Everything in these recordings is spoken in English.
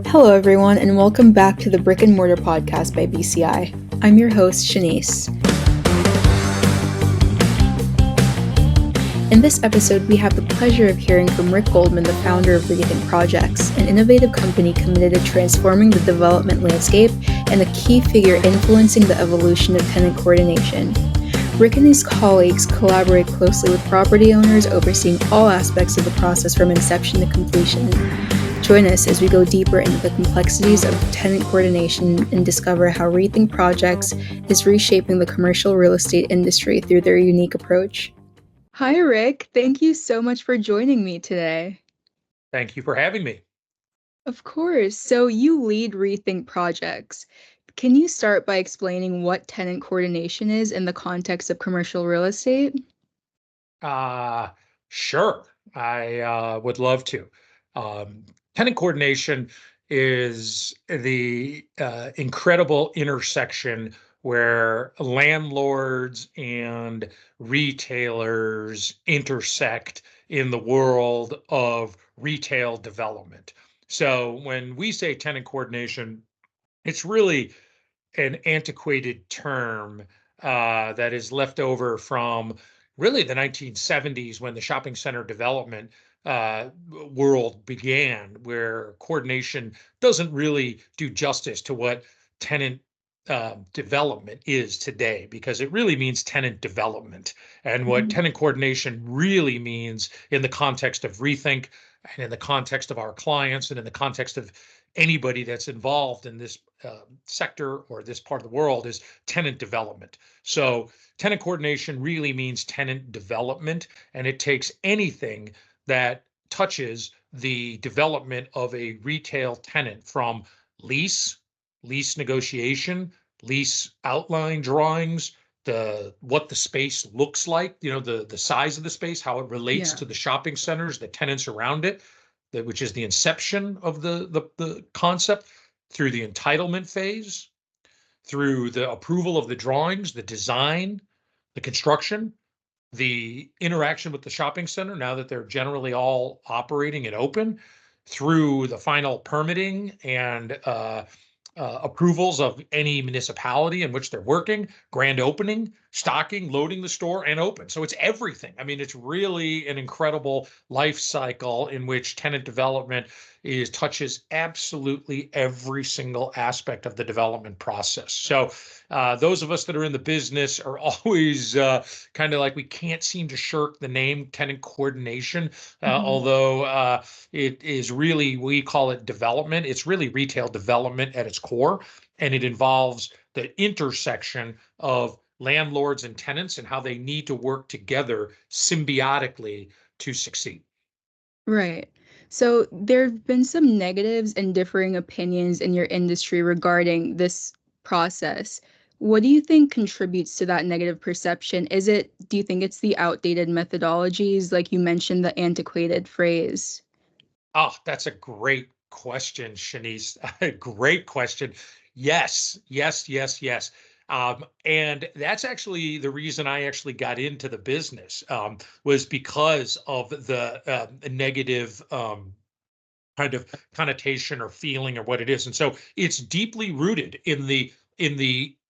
Hello, everyone, and welcome back to the Brick and Mortar podcast by BCI. I'm your host, Shanice. In this episode, we have the pleasure of hearing from Rick Goldman, the founder of REthink Projects, an innovative company committed to transforming the development landscape and a key figure influencing the evolution of tenant coordination. Rick and his colleagues collaborate closely with property owners, overseeing all aspects of the process from inception to completion. Join us as we go deeper into the complexities of tenant coordination and discover how REthink Projects is reshaping the commercial real estate industry through their unique approach. Hi, Rick. Thank you so much for joining me today. Thank you for having me. Of course. So you lead REthink Projects. Can you start by explaining what tenant coordination is in the context of commercial real estate? Sure. I would love to. Tenant coordination is the incredible intersection where landlords and retailers intersect in the world of retail development. So when we say tenant coordination, it's really an antiquated term that is left over from really the 1970s when the shopping center development world began, where coordination doesn't really do justice to what tenant development is today, because it really means tenant development. And what tenant coordination really means in the context of REthink and in the context of our clients and in the context of anybody that's involved in this sector or this part of the world is tenant development. So tenant coordination really means tenant development, and it takes anything that touches the development of a retail tenant, from lease negotiation, lease outline drawings, what the space looks like, the size of the space, how it relates to the shopping centers, the tenants around it, which is the inception of the concept, through the entitlement phase, through the approval of the drawings, the design, the construction, the interaction with the shopping center, now that they're generally all operating and open, through the final permitting and approvals of any municipality in which they're working, grand opening, stocking, loading the store, and open. So it's everything. I mean, it's really an incredible life cycle in which tenant development touches absolutely every single aspect of the development process. So those of us that are in the business are always kind of like, we can't seem to shirk the name tenant coordination, although it is really, we call it development. It's really retail development at its core, and it involves the intersection of landlords and tenants and how they need to work together symbiotically to succeed. Right. So there have been some negatives and differing opinions in your industry regarding this process. What do you think contributes to that negative perception? Do you think it's the outdated methodologies, like you mentioned, the antiquated phrase? Oh, that's a great question, Shanice. Great question. Yes, yes, yes, yes. And that's actually the reason I actually got into the business, was because of the negative kind of connotation or feeling or what it is. And so it's deeply rooted in the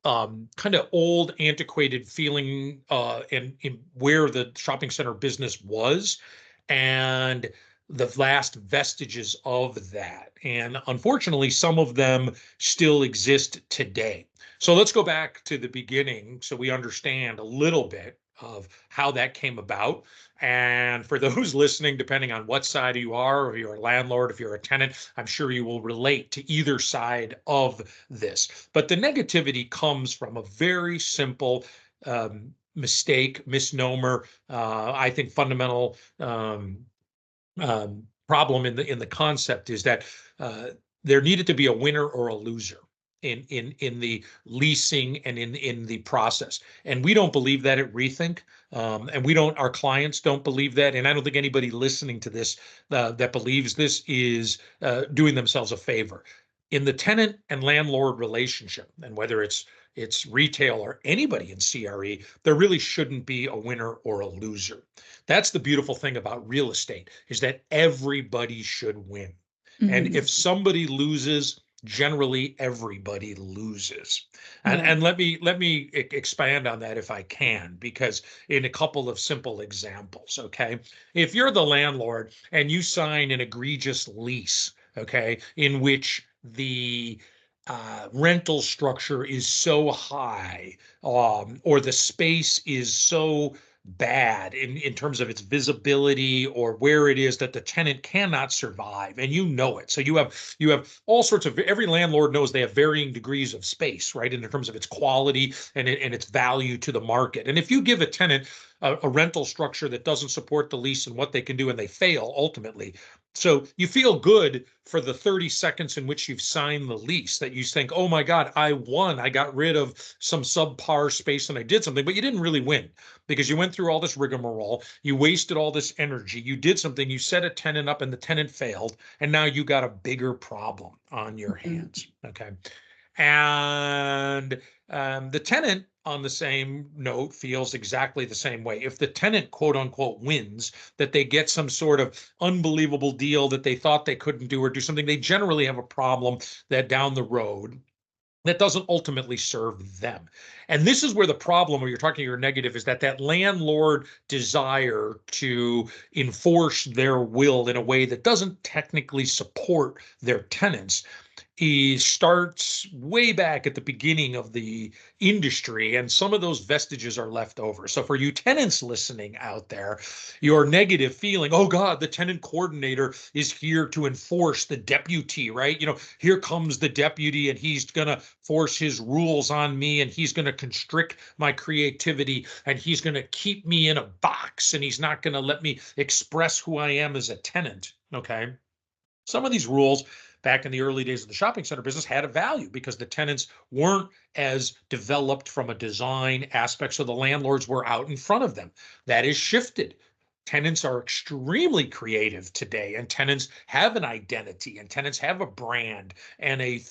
kind of old antiquated feeling in where the shopping center business was, and the last vestiges of that. And unfortunately, some of them still exist today. So let's go back to the beginning so we understand a little bit of how that came about. And for those listening, depending on what side you are, if you're a landlord, if you're a tenant, I'm sure you will relate to either side of this. But the negativity comes from a very simple mistake, misnomer, I think fundamental problem in the concept is that there needed to be a winner or a loser in the leasing and in the process. And we don't believe that at REthink. And our clients don't believe that. And I don't think anybody listening to this that believes this is doing themselves a favor. In the tenant and landlord relationship, and whether it's retail or anybody in CRE, there really shouldn't be a winner or a loser. That's the beautiful thing about real estate, is that everybody should win. And Mhm. if somebody loses, generally everybody loses. And Yeah. and let me expand on that if I can, because in a couple of simple examples, okay? If you're the landlord and you sign an egregious lease, okay, in which the rental structure is so high, or the space is so bad in terms of its visibility or where it is that the tenant cannot survive, and you know it. So you have all sorts of, every landlord knows they have varying degrees of space, right, in terms of its quality and its value to the market. And if you give a tenant a rental structure that doesn't support the lease and what they can do, and they fail ultimately, so you feel good for the 30 seconds in which you've signed the lease, that you think, oh my God, I won. I got rid of some subpar space and I did something, but you didn't really win, because you went through all this rigmarole. You wasted all this energy. You did something. You set a tenant up and the tenant failed. And now you got a bigger problem on your Mhm. hands. Okay. And the tenant, on the same note, feels exactly the same way. If the tenant, quote unquote, wins, that they get some sort of unbelievable deal that they thought they couldn't do or do something, they generally have a problem that down the road that doesn't ultimately serve them. And this is where the problem, where you're talking your negative, is that landlord desire to enforce their will in a way that doesn't technically support their tenants. He starts way back at the beginning of the industry, and some of those vestiges are left over. So, for you tenants listening out there, your negative feeling, oh God, the tenant coordinator is here to enforce the deputy, right? Here comes the deputy, and he's going to force his rules on me, and he's going to constrict my creativity, and he's going to keep me in a box, and he's not going to let me express who I am as a tenant. Okay. Some of these rules back in the early days of the shopping center business had a value because the tenants weren't as developed from a design aspect, so the landlords were out in front of them. That is shifted. Tenants are extremely creative today, and tenants have an identity, and tenants have a brand and a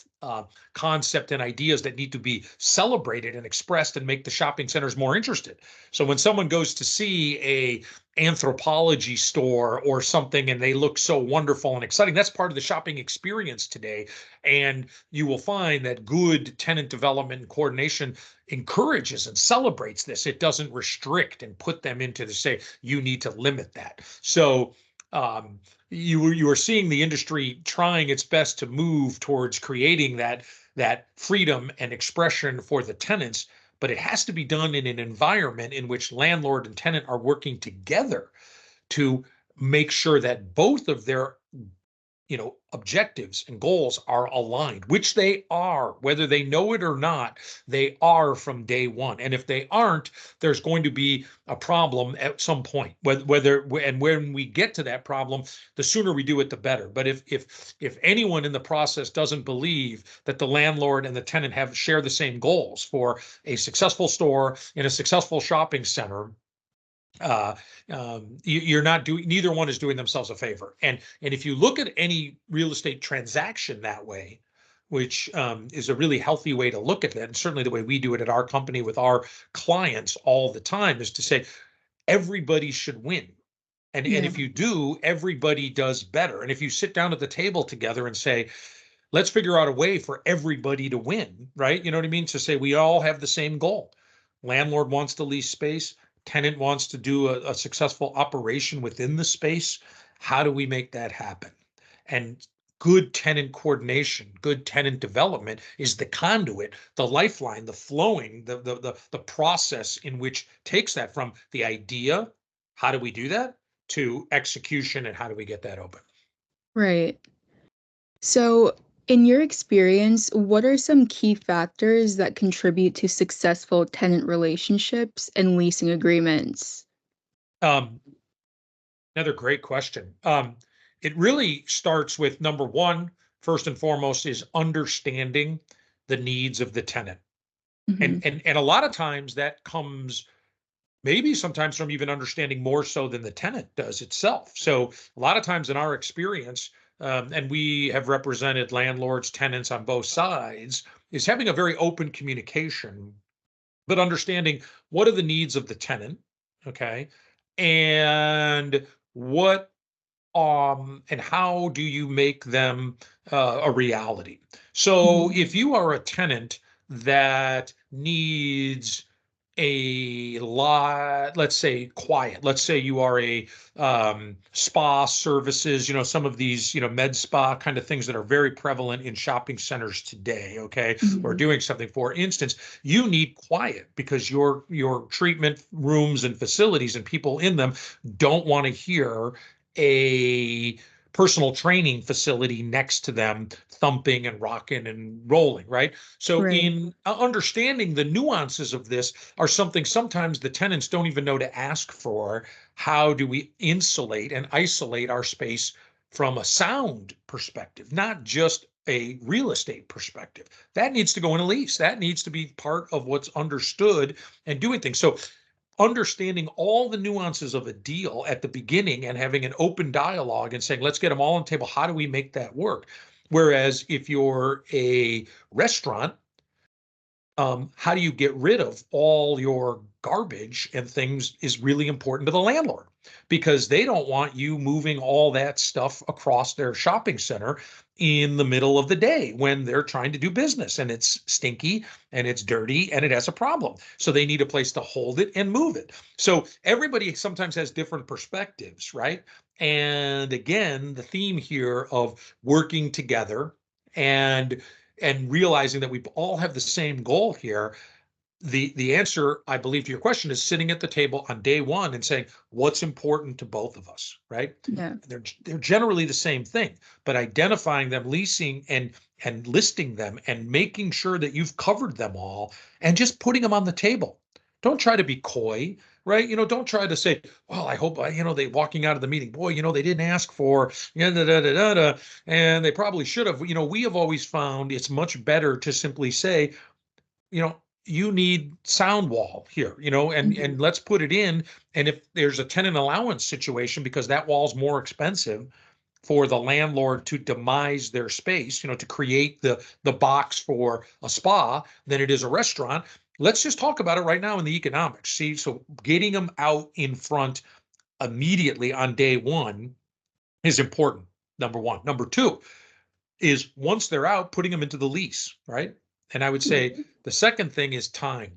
concept and ideas that need to be celebrated and expressed and make the shopping centers more interested. So when someone goes to see a anthropology store or something and they look so wonderful and exciting, that's part of the shopping experience today. And you will find that good tenant development and coordination encourages and celebrates this. It doesn't restrict and put them into the say, you need to limit that. So you are seeing the industry trying its best to move towards creating that freedom and expression for the tenants, but it has to be done in an environment in which landlord and tenant are working together to make sure that both of their objectives and goals are aligned, which they are, whether they know it or not. They are from day one. And if they aren't, there's going to be a problem at some point. Whether and when we get to that problem, the sooner we do it, the better. But if anyone in the process doesn't believe that the landlord and the tenant have share the same goals for a successful store in a successful shopping center, uh, you're not doing, neither one is doing themselves a favor. And if you look at any real estate transaction that way, which is a really healthy way to look at that, and certainly the way we do it at our company with our clients all the time, is to say everybody should win. And Yeah. if you do, everybody does better. And if you sit down at the table together and say, let's figure out a way for everybody to win, right? You know what I mean? To say we all have the same goal. Landlord wants to lease space, tenant wants to do a successful operation within the space. How do we make that happen? And good tenant coordination, good tenant development is the conduit, the lifeline, the flowing, the process in which takes that from the idea, how do we do that, to execution, and how do we get that open? Right. So, in your experience, what are some key factors that contribute to successful tenant relationships and leasing agreements? Um, Another great question. It really starts with number one, first and foremost, is understanding the needs of the tenant. And, Mhm. and, and a lot of times that comes maybe sometimes from even understanding more so than the tenant does itself. So a lot of times in our experience, and we have represented landlords, tenants on both sides, is having a very open communication, but understanding what are the needs of the tenant, okay, and what and how do you make them a reality? So if you are a tenant that needs a lot, let's say quiet, let's say you are a spa services, some of these, med spa kind of things that are very prevalent in shopping centers today, okay, or Mhm. doing something. For instance, you need quiet because your treatment rooms and facilities and people in them don't want to hear a personal training facility next to them thumping and rocking and rolling, right? So Right. in understanding the nuances of this are something sometimes the tenants don't even know to ask for. How do we insulate and isolate our space from a sound perspective, not just a real estate perspective? That needs to go in a lease. That needs to be part of what's understood and doing things. So understanding all the nuances of a deal at the beginning and having an open dialogue and saying, let's get them all on the table. How do we make that work? Whereas if you're a restaurant, how do you get rid of all your garbage and things is really important to the landlord, because they don't want you moving all that stuff across their shopping center in the middle of the day when they're trying to do business and it's stinky and it's dirty and it has a problem. So they need a place to hold it and move it. So everybody sometimes has different perspectives, right? And again, the theme here of working together and realizing that we all have the same goal here. The answer, I believe, to your question is sitting at the table on day one and saying what's important to both of us, right? Yeah. They're generally the same thing, but identifying them, leasing and listing them, and making sure that you've covered them all, and just putting them on the table. Don't try to be coy, right? Don't try to say, well, I hope, they walking out of the meeting, boy, they didn't ask for, da, da, da, da, da, and they probably should have. We have always found it's much better to simply say, you know, you need sound wall here, and Mhm. let's put it in. And if there's a tenant allowance situation because that wall's more expensive for the landlord to demise their space, to create the box for a spa than it is a restaurant. Let's just talk about it right now in the economics. See, so getting them out in front immediately on day one is important. Number one. Number two is once they're out, putting them into the lease, right? And I would say Right. the second thing is time.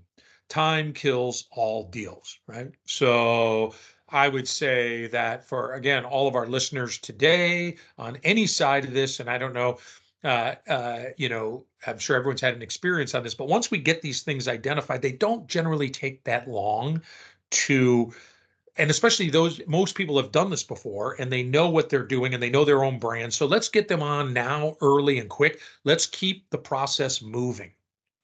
Time kills all deals, right? So I would say that for, again, all of our listeners today on any side of this, and I don't know, I'm sure everyone's had an experience on this, but once we get these things identified, they don't generally take that long to, and especially those, most people have done this before and they know what they're doing and they know their own brand. So let's get them on now early and quick. Let's keep the process moving,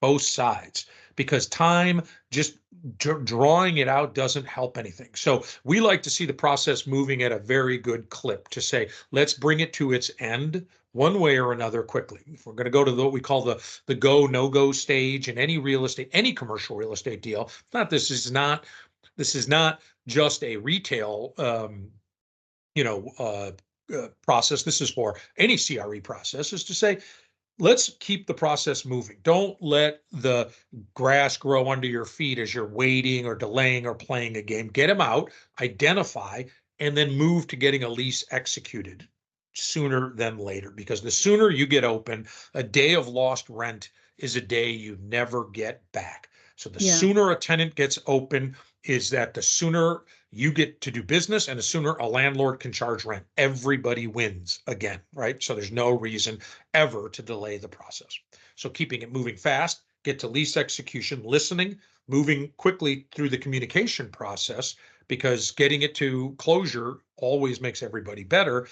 both sides, because time just drawing it out doesn't help anything. So we like to see the process moving at a very good clip to say, let's bring it to its end one way or another quickly. If we're going to go to what we call the go no go stage in any real estate, any commercial real estate deal, not this is not just a retail process. This is for any CRE process, is to say, let's keep the process moving. Don't let the grass grow under your feet as you're waiting or delaying or playing a game. Get them out, identify, and then move to getting a lease executed sooner than later. Because the sooner you get open, a day of lost rent is a day you never get back. So the Yeah. sooner a tenant gets open is that the sooner you get to do business and the sooner a landlord can charge rent. Everybody wins again, right? So there's no reason ever to delay the process. So keeping it moving fast, get to lease execution, listening, moving quickly through the communication process, because getting it to closure always makes everybody better.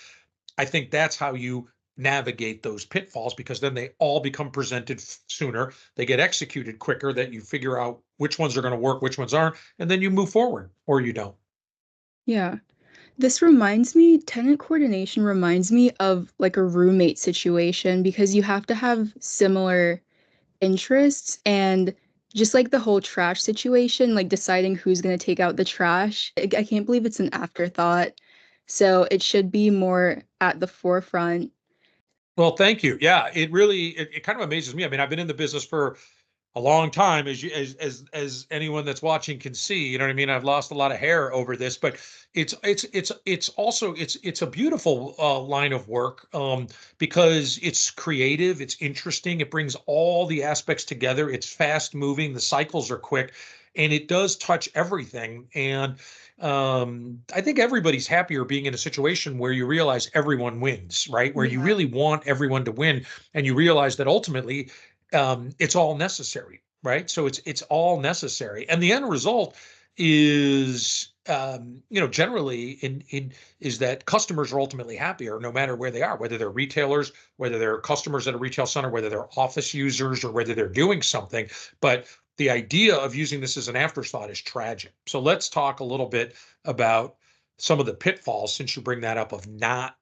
I think that's how you navigate those pitfalls, because then they all become presented sooner. They get executed quicker, that you figure out which ones are going to work, which ones aren't, and then you move forward or you don't. Yeah. This reminds me, tenant coordination reminds me of like a roommate situation because you have to have similar interests and just like the whole trash situation, like deciding who's going to take out the trash. I can't believe it's an afterthought. So it should be more at the forefront. Well, thank you. Yeah, it really, it kind of amazes me. I mean, I've been in the business for a long time, as you as anyone that's watching can see. You know what I mean? I've lost a lot of hair over this, but it's also it's a beautiful line of work, because it's creative, it's interesting, it brings all the aspects together, it's fast moving, the cycles are quick, and it does touch everything. And I think everybody's happier being in a situation where you realize everyone wins, right? Where you Yeah. really want everyone to win, and you realize that ultimately it's all necessary, right? So it's all necessary, and the end result is, generally in is that customers are ultimately happier, no matter where they are, whether they're retailers, whether they're customers at a retail center, whether they're office users, or whether they're doing something. But the idea of using this as an afterthought is tragic. So let's talk a little bit about some of the pitfalls, since you bring that up, of not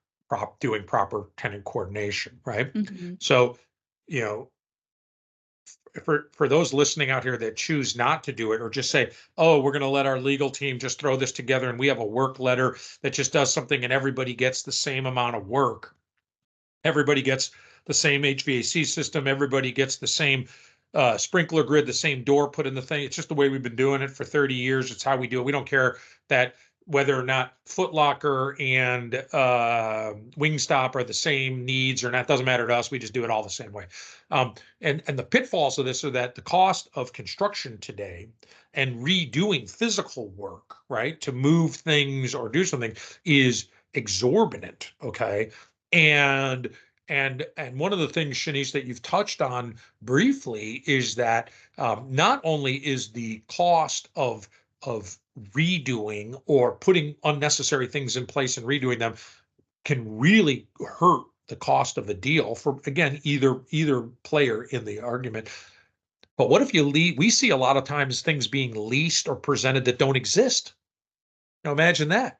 doing proper tenant coordination, right? Hmm. So, you know, for those listening out here that choose not to do it, or just say, oh, we're going to let our legal team just throw this together and we have a work letter that just does something and everybody gets the same amount of work. Everybody gets the same HVAC system. Everybody gets the same sprinkler grid, the same door put in the thing. It's just the way we've been doing it for 30 years. It's how we do it. We don't care that whether or not Foot Locker and Wingstop are the same needs or not. Doesn't matter to us. We just do it all the same way. And the pitfalls of this are that the cost of construction today and redoing physical work, right, to move things or do something is exorbitant. Okay. And and one of the things, Shanice, that you've touched on briefly is that not only is the cost of redoing or putting unnecessary things in place and redoing them can really hurt the cost of a deal for, again, either player in the argument. But what if we see a lot of times things being leased or presented that don't exist. Now imagine that,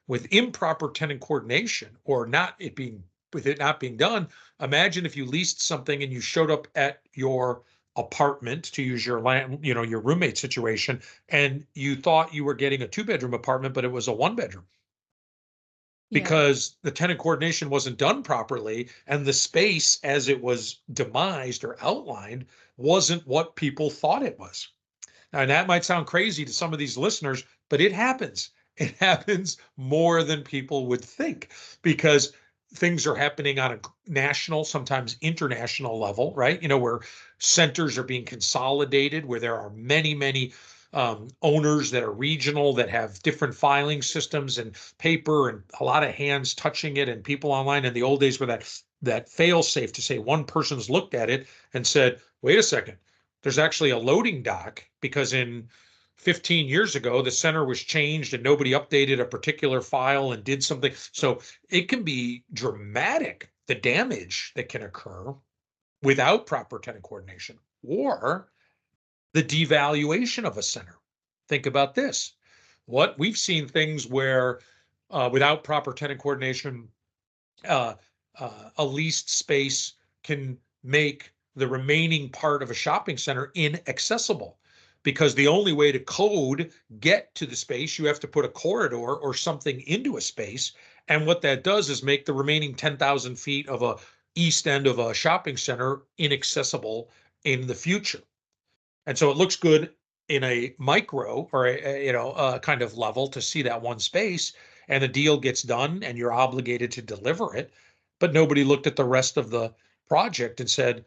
with improper tenant coordination, or not it being with it not being done. Imagine if you leased something and you showed up at your apartment, to use your your roommate situation, and you thought you were getting a 2-bedroom apartment, but it was a 1-bedroom, Yeah. because the tenant coordination wasn't done properly, and the space as it was demised or outlined wasn't what people thought it was. And that might sound crazy to some of these listeners, but it happens. It happens more than people would think, because things are happening on a national, sometimes international level, right? Where centers are being consolidated, where there are many, many owners that are regional, that have different filing systems and paper and a lot of hands touching it and people online. In the old days, where that fail safe to say one person's looked at it and said, wait a second, there's actually a loading dock, because in 15 years ago, the center was changed and nobody updated a particular file and did something. So it can be dramatic, the damage that can occur without proper tenant coordination, or the devaluation of a center. Think about this. What we've seen things where, without proper tenant coordination, uh, a leased space can make the remaining part of a shopping center inaccessible, because the only way to code get to the space, you have to put a corridor or something into a space. And what that does is make the remaining 10,000 feet of a east end of a shopping center inaccessible in the future. And so it looks good in a micro, or a kind of level, to see that one space, and the deal gets done and you're obligated to deliver it. But nobody looked at the rest of the project and said,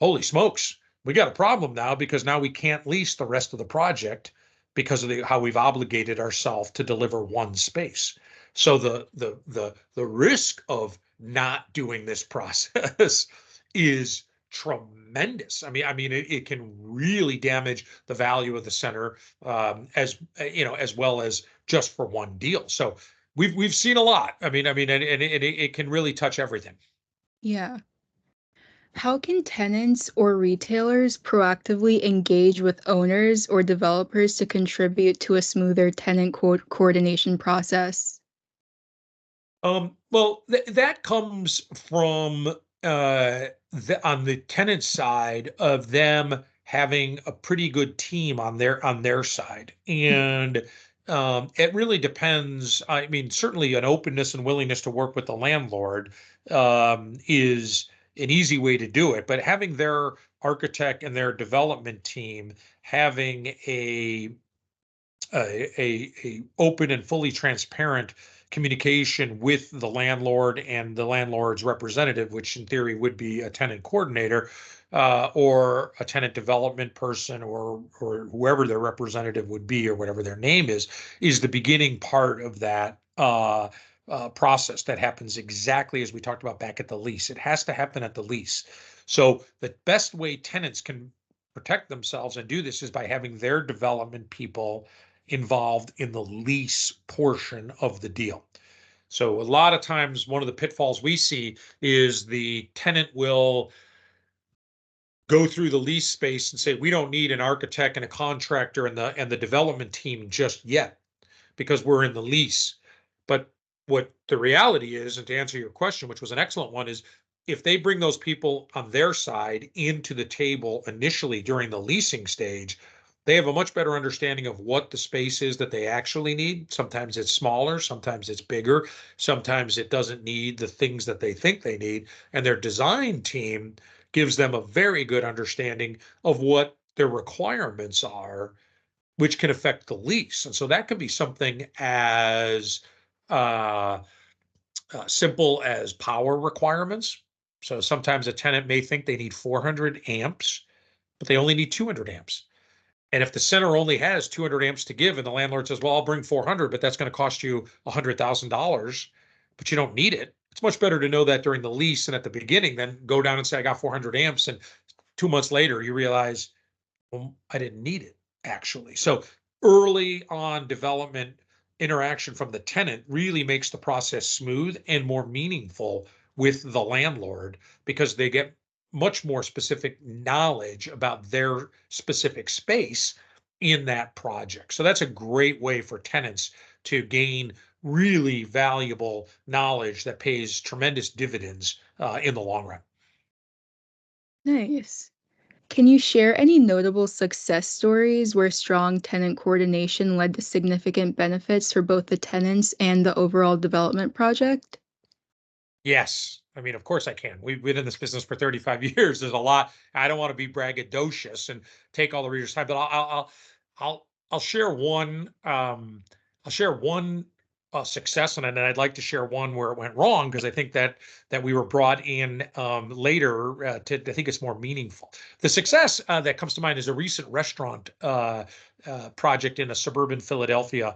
holy smokes, we got a problem now, because now we can't lease the rest of the project because of how we've obligated ourselves to deliver one space. So the risk of not doing this process is tremendous. I mean, it can really damage the value of the center, as well as just for one deal. So we've seen a lot. And it can really touch everything. Yeah. How can tenants or retailers proactively engage with owners or developers to contribute to a smoother tenant coordination process? Well, that comes from on the tenant side, of them having a pretty good team on their side. And it really depends. I mean, certainly an openness and willingness to work with the landlord is an easy way to do it, but having their architect and their development team having a open and fully transparent communication with the landlord and the landlord's representative, which in theory would be a tenant coordinator, or a tenant development person, or whoever their representative would be, or whatever their name is the beginning part of that process that happens exactly as we talked about back at the lease. It has to happen at the lease. So the best way tenants can protect themselves and do this is by having their development people involved in the lease portion of the deal. So a lot of times, one of the pitfalls we see is the tenant will go through the lease space and say, we don't need an architect and a contractor and the development team just yet because we're in the lease. But what the reality is, and to answer your question, which was an excellent one, is if they bring those people on their side into the table initially during the leasing stage, they have a much better understanding of what the space is that they actually need. Sometimes it's smaller, sometimes it's bigger, sometimes it doesn't need the things that they think they need. And their design team gives them a very good understanding of what their requirements are, which can affect the lease. And so that can be something as uh, simple as power requirements. So sometimes a tenant may think they need 400 amps, but they only need 200 amps. And if the center only has 200 amps to give, and the landlord says, well, I'll bring 400, but that's going to cost you $100,000, but you don't need it. It's much better to know that during the lease and at the beginning than go down and say, I got 400 amps. And 2 months later, you realize, well, I didn't need it actually. So early on development interaction from the tenant really makes the process smooth and more meaningful with the landlord because they get much more specific knowledge about their specific space in that project. So that's a great way for tenants to gain really valuable knowledge that pays tremendous dividends in the long run. Nice. Can you share any notable success stories where strong tenant coordination led to significant benefits for both the tenants and the overall development project? Yes. I mean, of course I can. We've been in this business for 35 years. There's a lot. I don't want to be braggadocious and take all the reader's time, but I'll share one. I'll share one success, and then I'd like to share one where it went wrong because I think that we were brought in later to I think it's more meaningful. The success that comes to mind is a recent restaurant project in a suburban Philadelphia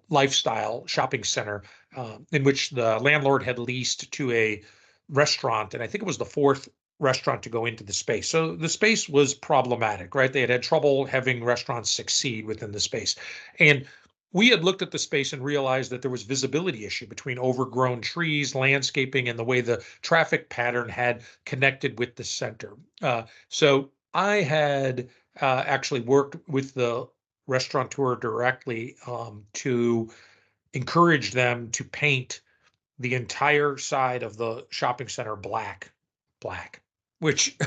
lifestyle shopping center in which the landlord had leased to a restaurant, and I think it was the fourth restaurant to go into the space. So the space was problematic, right? They had trouble having restaurants succeed within the space. And we had looked at the space and realized that there was visibility issue between overgrown trees, landscaping, and the way the traffic pattern had connected with the center. So I had actually worked with the restaurateur directly to encourage them to paint the entire side of the shopping center black, which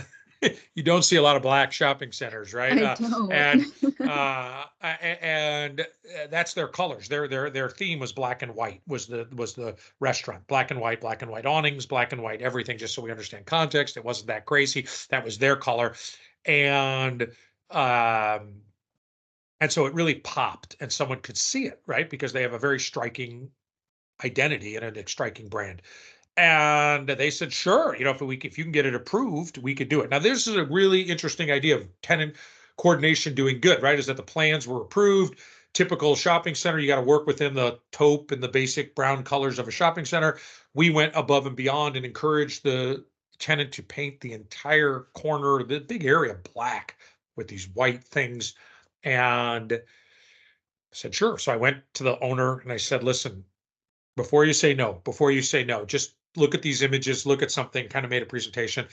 you don't see a lot of black shopping centers, right? I don't. And that's their colors. Their theme was black and white. Was the restaurant black and white awnings, black and white everything. Just so we understand context, it wasn't that crazy. That was their color, and um, and so it really popped, and someone could see it, right? Because they have a very striking identity and a striking brand. And they said, sure, if you can get it approved, we could do it. Now, this is a really interesting idea of tenant coordination doing good, right? Is that the plans were approved. Typical shopping center, you got to work within the taupe and the basic brown colors of a shopping center. We went above and beyond and encouraged the tenant to paint the entire corner, the big area black with these white things. And I said, sure. So I went to the owner and I said, listen, before you say no, just look at these images, look at something, kind of made a presentation.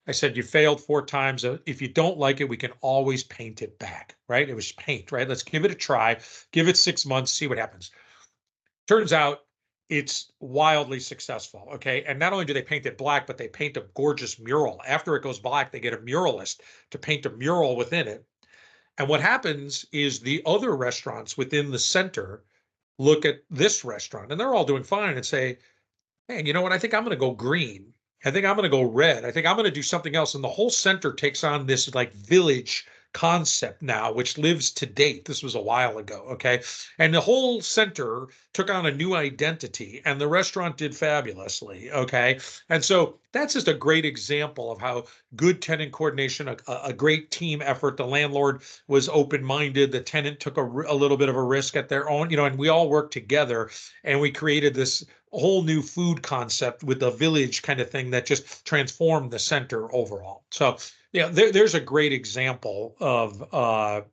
I said, you failed 4 times. If you don't like it, we can always paint it back, right? It was paint, right? Let's give it a try, give it 6 months, see what happens. Turns out it's wildly successful, okay? And not only do they paint it black, but they paint a gorgeous mural. After it goes black, they get a muralist to paint a mural within it. And what happens is the other restaurants within the center look at this restaurant and they're all doing fine and say, hey, you know what? I think I'm going to go green I think I'm going to go red. I think I'm going to do something else. And the whole center takes on this like village concept now, which lives to date. This was a while ago. Okay. And the whole center took on a new identity, and the restaurant did fabulously. Okay. And so that's just a great example of how good tenant coordination, a great team effort. The landlord was open-minded. The tenant took a little bit of a risk at their own, and we all worked together, and we created this whole new food concept with the village kind of thing that just transformed the center overall. So yeah, there's a great example of how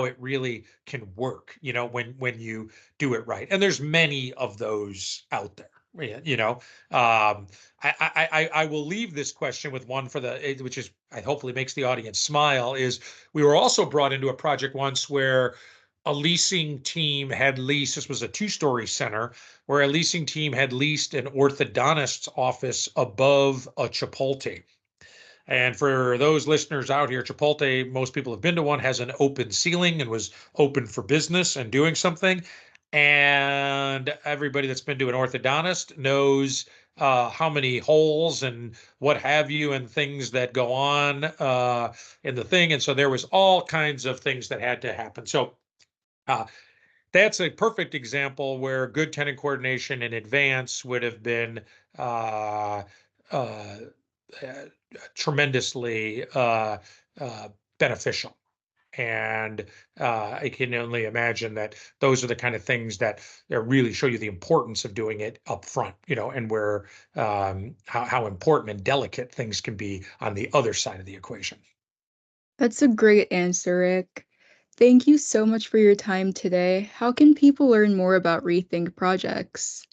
it really can work, when you do it right. And there's many of those out there. Yeah, I will leave this question with one which is I hopefully makes the audience smile. Is we were also brought into a project once where a leasing team had leased, this was a two-story center, where a leasing team had leased an orthodontist's office above a Chipotle. And for those listeners out here, Chipotle, most people have been to one, has an open ceiling and was open for business and doing something. And everybody that's been to an orthodontist knows how many holes and what have you and things that go on in the thing. And so there was all kinds of things that had to happen. So uh, that's a perfect example where good tenant coordination in advance would have been uh, uh, uh, tremendously beneficial. And I can only imagine that those are the kind of things that really show you the importance of doing it up front, and where how important and delicate things can be on the other side of the equation. That's a great answer, Rick. Thank you so much for your time today. How can people learn more about Rethink Projects?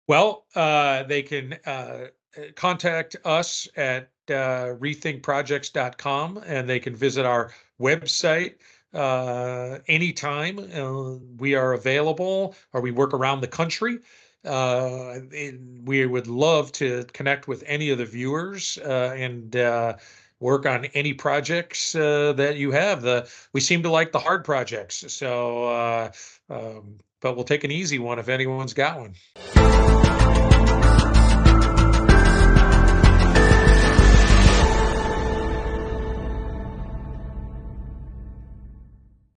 Well, they can contact us at rethinkprojects.com, and they can visit our website anytime. We are available, or we work around the country. We would love to connect with any of the viewers and work on any projects that you have. We seem to like the hard projects, so but we'll take an easy one if anyone's got one.